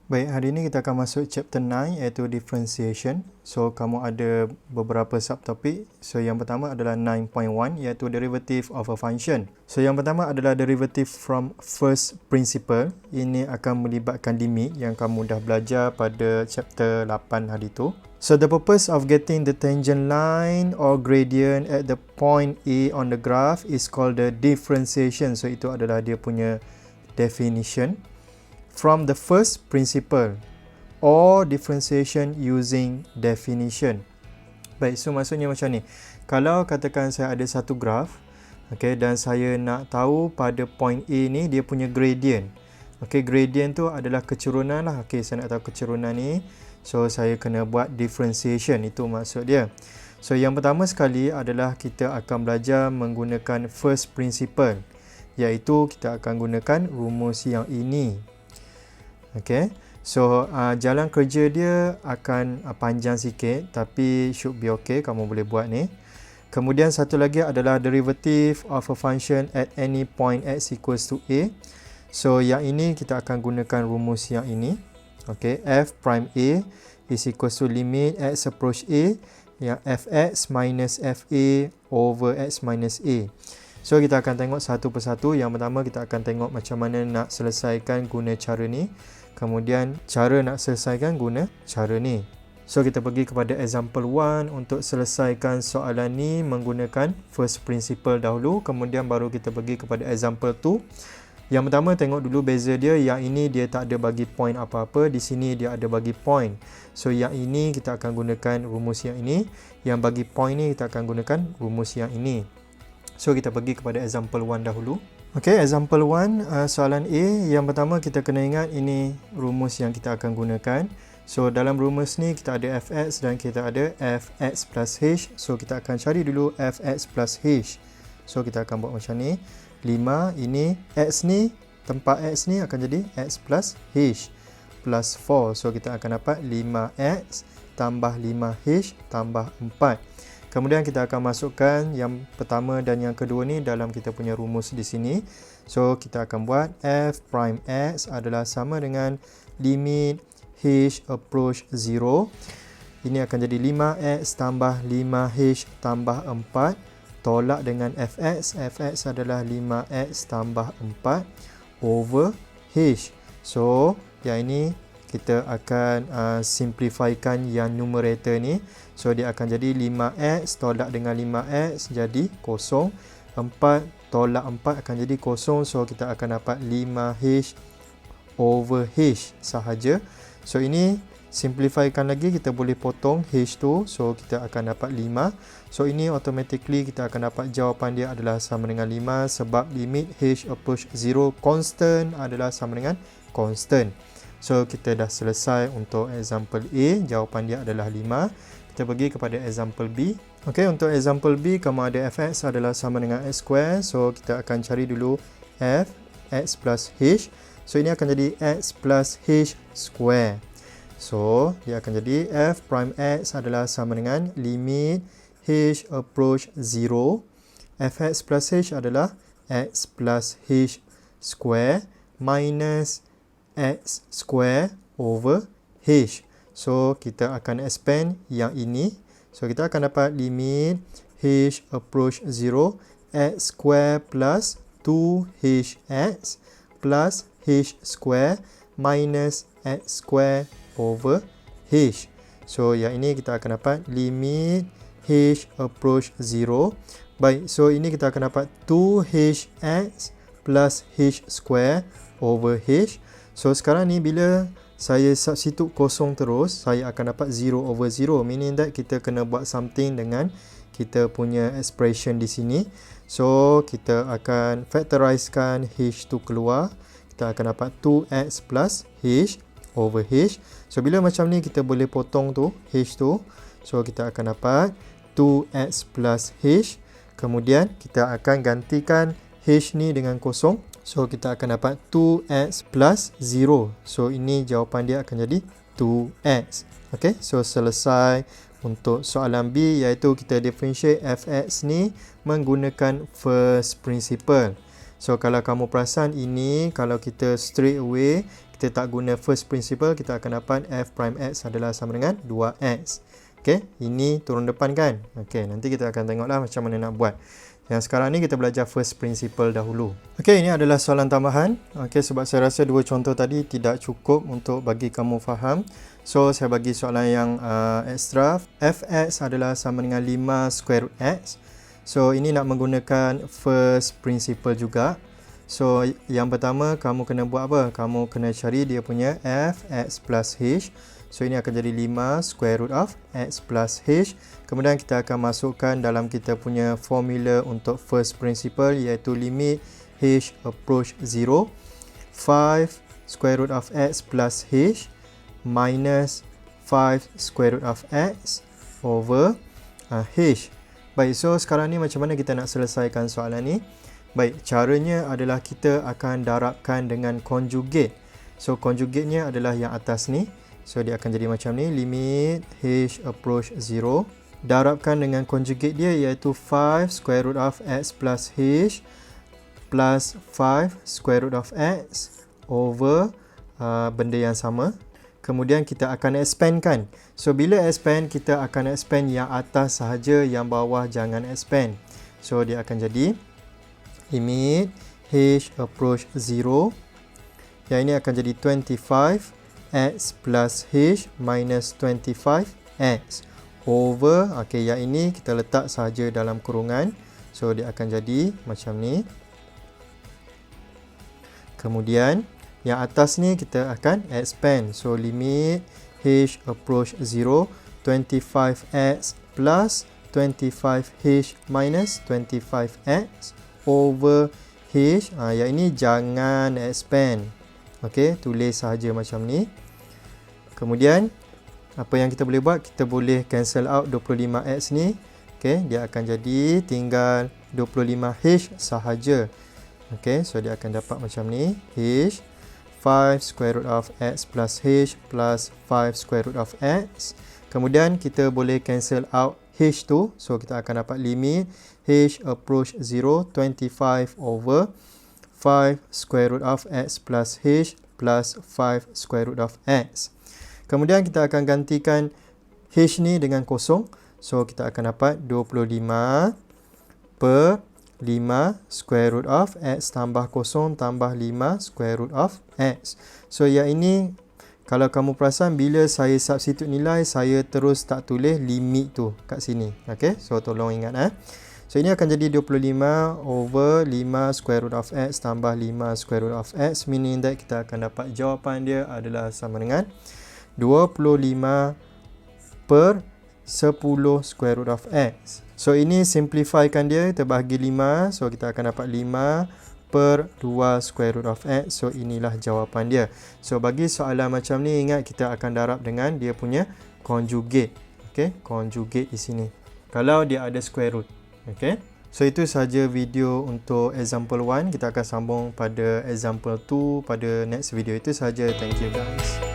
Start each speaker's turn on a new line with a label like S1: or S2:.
S1: Baik, hari ini kita akan masuk chapter 9 iaitu differentiation. So, kamu ada beberapa subtopik. So, yang pertama adalah 9.1 iaitu derivative of a function. So, yang pertama adalah derivative from first principle. Ini akan melibatkan limit yang kamu dah belajar pada chapter 8 hari itu. So, the purpose of getting the tangent line or gradient at the point A on the graph is called the differentiation. So, itu adalah dia punya definition. From the first principle or differentiation using definition. Baik, so maksudnya macam ni. Kalau katakan saya ada satu graf, okay, dan saya nak tahu pada point A ni dia punya gradient. Okay, gradient tu adalah kecurunan lah. Okay, saya nak tahu kecurunan ni. So, saya kena buat differentiation. Itu maksud dia. So, yang pertama sekali adalah kita akan belajar menggunakan first principle. Iaitu kita akan gunakan rumus yang ini. Okay, so jalan kerja dia akan panjang sikit tapi should be okay, kamu boleh buat ni. Kemudian satu lagi adalah derivative of a function at any point x equals to a. So yang ini kita akan gunakan rumus yang ini. Okay, f prime a is equals to limit x approach a, yang fx minus fa over x minus a. So kita akan tengok satu persatu. Yang pertama kita akan tengok macam mana nak selesaikan guna cara ni. Kemudian cara nak selesaikan guna cara ni. So kita pergi kepada example 1 untuk selesaikan soalan ni menggunakan first principle dahulu. Kemudian baru kita pergi kepada example 2. Yang pertama tengok dulu beza dia. Yang ini dia tak ada bagi point apa-apa. Di sini dia ada bagi point. So yang ini kita akan gunakan rumus yang ini. Yang bagi point ni kita akan gunakan rumus yang ini. So kita pergi kepada example 1 dahulu. Okay, example 1, soalan A. Yang pertama kita kena ingat ini rumus yang kita akan gunakan. So dalam rumus ni kita ada fx dan kita ada fx plus h. So kita akan cari dulu fx plus h. So kita akan buat macam ni. 5, ini x ni, tempat x ni akan jadi x plus h plus 4. So kita akan dapat 5x tambah 5h tambah 4. Kemudian kita akan masukkan yang pertama dan yang kedua ni dalam kita punya rumus di sini. So kita akan buat f prime x adalah sama dengan limit h approach 0. Ini akan jadi 5x tambah 5h tambah 4. Tolak dengan fx. Fx adalah 5x tambah 4 over h. So yang ini kita akan simplifykan yang numerator ni. So dia akan jadi 5x tolak dengan 5x jadi kosong. 4 tolak 4 akan jadi kosong. So kita akan dapat 5h over h sahaja. So ini simplifykan lagi, kita boleh potong h tu. So kita akan dapat 5. So ini automatically kita akan dapat jawapan dia adalah sama dengan 5. Sebab limit h approach 0 constant adalah sama dengan constant. So kita dah selesai untuk example A. Jawapan dia adalah 5. Kita pergi kepada example B. Okey, untuk example B kamu ada fx adalah sama dengan x square. So kita akan cari dulu f x plus h. So ini akan jadi x plus h square. So dia akan jadi f prime x adalah sama dengan limit h approach 0. fx plus h adalah x plus h square minus x square over h. So kita akan expand yang ini. So kita akan dapat limit h approach 0 x square plus 2hx plus h square minus x square over h. So yang ini kita akan dapat limit h approach 0. Baik, so ini kita akan dapat 2hx plus h square over h. So sekarang ni bila saya substitute kosong terus, saya akan dapat 0 over 0. Meaning that kita kena buat something dengan kita punya expression di sini. So kita akan factorizekan h tu keluar. Kita akan dapat 2x plus h over h. So bila macam ni kita boleh potong tu h tu. So kita akan dapat 2x plus h. Kemudian kita akan gantikan h ni dengan kosong. So kita akan dapat 2x plus 0. So ini jawapan dia akan jadi 2x. Okay, so selesai untuk soalan B, iaitu kita differentiate fx ni menggunakan first principle. So kalau kamu perasan ini, kalau kita straight away kita tak guna first principle, kita akan dapat f prime x adalah sama dengan 2x. Okey, ini turun depan kan? Okey, nanti kita akan tengoklah macam mana nak buat. Yang sekarang ni kita belajar first principle dahulu. Okey, ini adalah soalan tambahan. Okey, sebab saya rasa dua contoh tadi tidak cukup untuk bagi kamu faham. So, saya bagi soalan yang extra. Fx adalah sama dengan 5 square root x. So, ini nak menggunakan first principle juga. So, yang pertama kamu kena buat apa? Kamu kena cari dia punya fx plus h. So, ini akan jadi 5 square root of x plus h. Kemudian kita akan masukkan dalam kita punya formula untuk first principle, iaitu limit h approach 0. 5 square root of x plus h minus 5 square root of x over h. Baik, so sekarang ni macam mana kita nak selesaikan soalan ni? Baik, caranya adalah kita akan darabkan dengan conjugate. So, conjugate-nya adalah yang atas ni. So, dia akan jadi macam ni. Limit h approach 0. Darabkan dengan conjugate dia, iaitu 5 square root of x plus h plus 5 square root of x over benda yang sama. Kemudian kita akan expand kan. So, bila expand, kita akan expand yang atas sahaja, yang bawah jangan expand. So, dia akan jadi limit h approach 0. Yang ini akan jadi 25x plus h minus 25x over, okey, yang ini kita letak sahaja dalam kurungan. So, dia akan jadi macam ni. Kemudian, yang atas ni kita akan expand. So, limit h approach 0, 25x plus 25h minus 25x over h. Yang ini jangan expand. Okey, tulis sahaja macam ni. Kemudian, apa yang kita boleh buat? Kita boleh cancel out 25x ni. Okey, dia akan jadi tinggal 25h sahaja. Okey, so dia akan dapat macam ni. H 5 square root of x plus h plus 5 square root of x. Kemudian kita boleh cancel out h tu. So kita akan dapat limit h approach 0, 25 over 5 square root of x plus h plus 5 square root of x. Kemudian kita akan gantikan h ni dengan kosong. So kita akan dapat 25 per 5 square root of x tambah kosong tambah 5 square root of x. So yang ini, kalau kamu perasan, bila saya substitute nilai, saya terus tak tulis limit tu kat sini. Okay, so tolong ingat. So ini akan jadi 25 over 5 square root of x tambah 5 square root of x, meaning that kita akan dapat jawapan dia adalah sama dengan 25 per 10 square root of x. So ini simplifykan dia, kita bahagi 5. So kita akan dapat 5 per 2 square root of x. So inilah jawapan dia. So bagi soalan macam ni, ingat kita akan darab dengan dia punya conjugate. Okay, conjugate di sini. Kalau dia ada square root. Okay. So itu sahaja video untuk example 1. Kita akan sambung pada example 2 pada next video. Itu sahaja. Thank you guys.